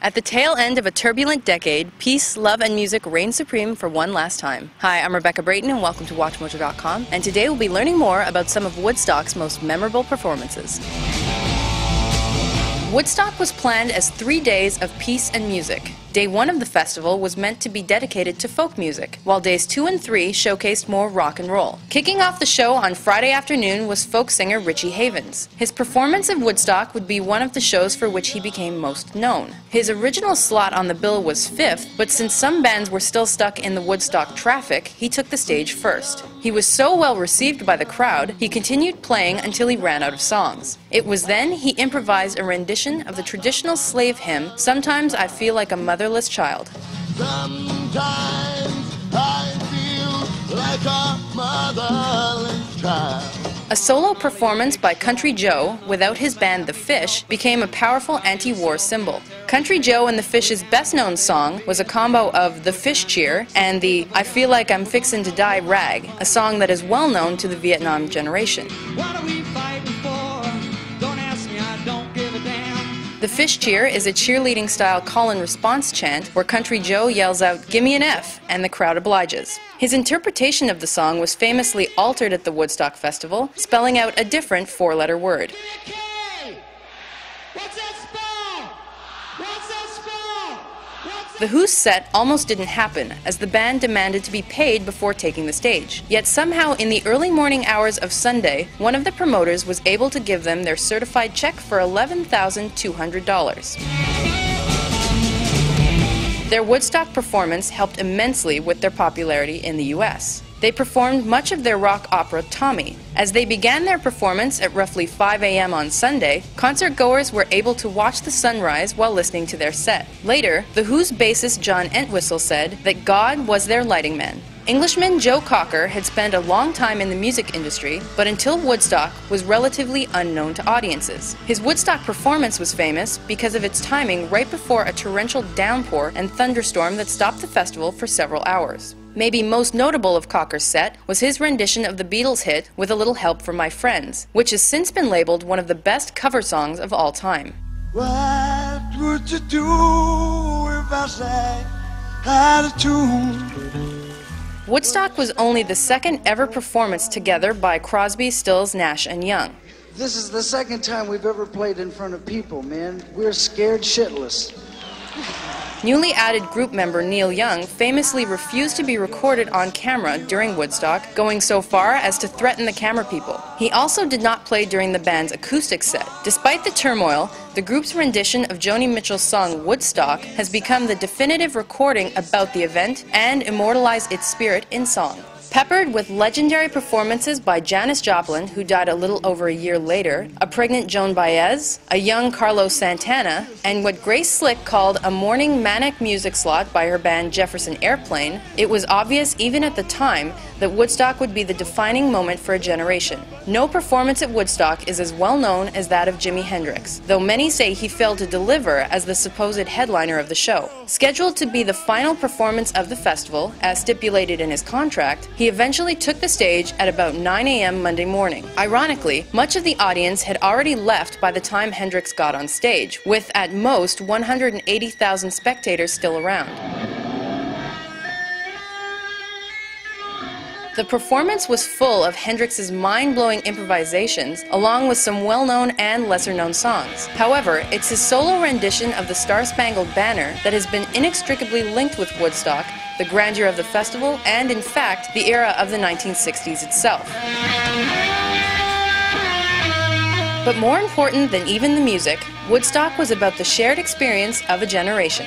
At the tail end of a turbulent decade, peace, love, and music reign supreme for one last time. Hi, I'm Rebecca Brayton, and welcome to WatchMojo.com, and today we'll be learning more about some of Woodstock's most memorable performances. Woodstock was planned as 3 days of peace and music. Day 1 of the festival was meant to be dedicated to folk music, while days 2 and 3 showcased more rock and roll. Kicking off the show on Friday afternoon was folk singer Richie Havens. His performance of Woodstock would be one of the shows for which he became most known. His original slot on the bill was 5th, but since some bands were still stuck in the Woodstock traffic, he took the stage first. He was so well received by the crowd, he continued playing until he ran out of songs. It was then he improvised a rendition of the traditional slave hymn, "Sometimes I Feel Like a Motherless Child." Sometimes I feel like a motherless child. A solo performance by Country Joe, without his band The Fish, became a powerful anti-war symbol. Country Joe and The Fish's best-known song was a combo of The Fish Cheer and the "I Feel Like I'm Fixin' to Die" rag, a song that is well known to the Vietnam generation. What are we fighting for? Don't ask me, I don't give a damn. The Fish Cheer is a cheerleading-style call-and-response chant where Country Joe yells out, "Gimme an F," and the crowd obliges. His interpretation of the song was famously altered at the Woodstock Festival, spelling out a different four-letter word. What's that spell? What's that spell? The Who's set almost didn't happen, as the band demanded to be paid before taking the stage. Yet somehow in the early morning hours of Sunday, one of the promoters was able to give them their certified check for $11,200. Their Woodstock performance helped immensely with their popularity in the US. They performed much of their rock opera Tommy. As they began their performance at roughly 5 a.m. on Sunday, concert-goers were able to watch the sunrise while listening to their set. Later, The Who's bassist John Entwistle said that God was their lighting man. Englishman Joe Cocker had spent a long time in the music industry, but until Woodstock was relatively unknown to audiences. His Woodstock performance was famous because of its timing right before a torrential downpour and thunderstorm that stopped the festival for several hours. Maybe most notable of Cocker's set was his rendition of the Beatles' hit "With a Little Help from My Friends," which has since been labeled one of the best cover songs of all time. What would you do if I sang out of tune? Woodstock was only the second ever performance together by Crosby, Stills, Nash and Young. This is the second time we've ever played in front of people, man. We're scared shitless. Newly added group member Neil Young famously refused to be recorded on camera during Woodstock, going so far as to threaten the camera people. He also did not play during the band's acoustic set. Despite the turmoil, the group's rendition of Joni Mitchell's song Woodstock has become the definitive recording about the event and immortalized its spirit in song. Peppered with legendary performances by Janis Joplin, who died a little over a year later, a pregnant Joan Baez, a young Carlos Santana, and what Grace Slick called a morning manic music slot by her band Jefferson Airplane, it was obvious even at the time that Woodstock would be the defining moment for a generation. No performance at Woodstock is as well known as that of Jimi Hendrix, though many say he failed to deliver as the supposed headliner of the show. Scheduled to be the final performance of the festival, as stipulated in his contract, he eventually took the stage at about 9 a.m. Monday morning. Ironically, much of the audience had already left by the time Hendrix got on stage, with at most 180,000 spectators still around. The performance was full of Hendrix's mind-blowing improvisations, along with some well-known and lesser-known songs. However, it's his solo rendition of the Star-Spangled Banner that has been inextricably linked with Woodstock, the grandeur of the festival, and in fact, the era of the 1960s itself. But more important than even the music, Woodstock was about the shared experience of a generation.